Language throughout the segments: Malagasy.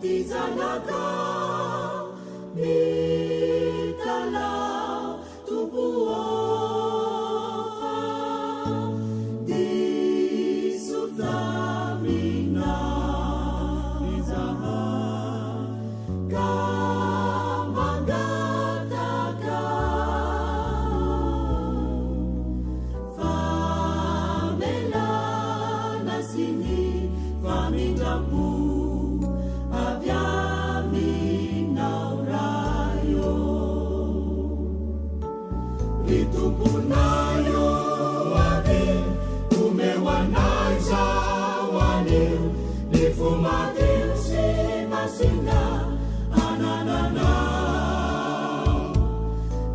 Tizanaga mitala tubuofa di sudamina izaha kamagataga famela nasini famidampu Itupunayo wake umewanaiza wane nifumatil si masinga ananana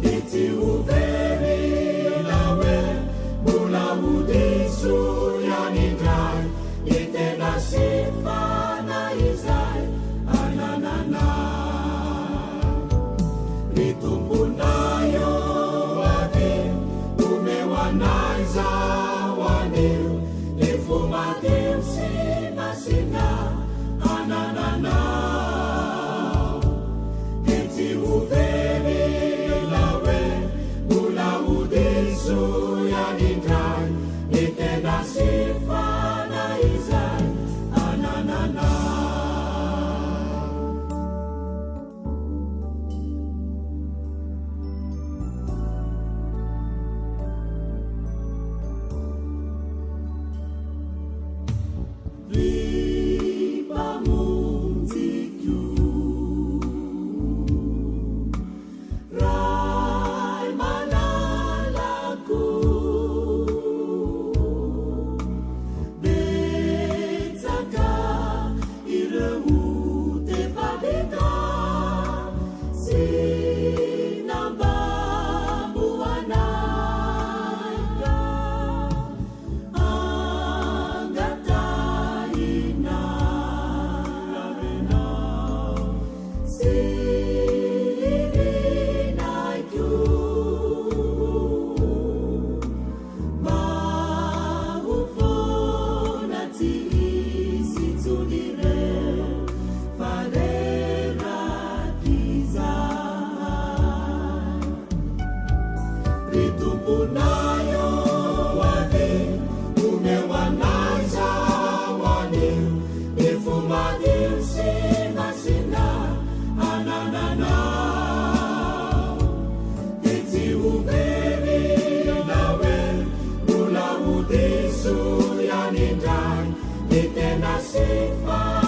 kiti uveri lawe mula udisu yanidrai itena sifa na izai ananana Itupunayo Naiza waneu nifumatil si masinga ananana Kiti uveri lawe mula udisu yanidrai Itena sifa na izai ananana Itupunayo wake umewanaiza wane nifumatil si masinga ananana Kiti uveri lawe mula udisu yanidrai Itena sifa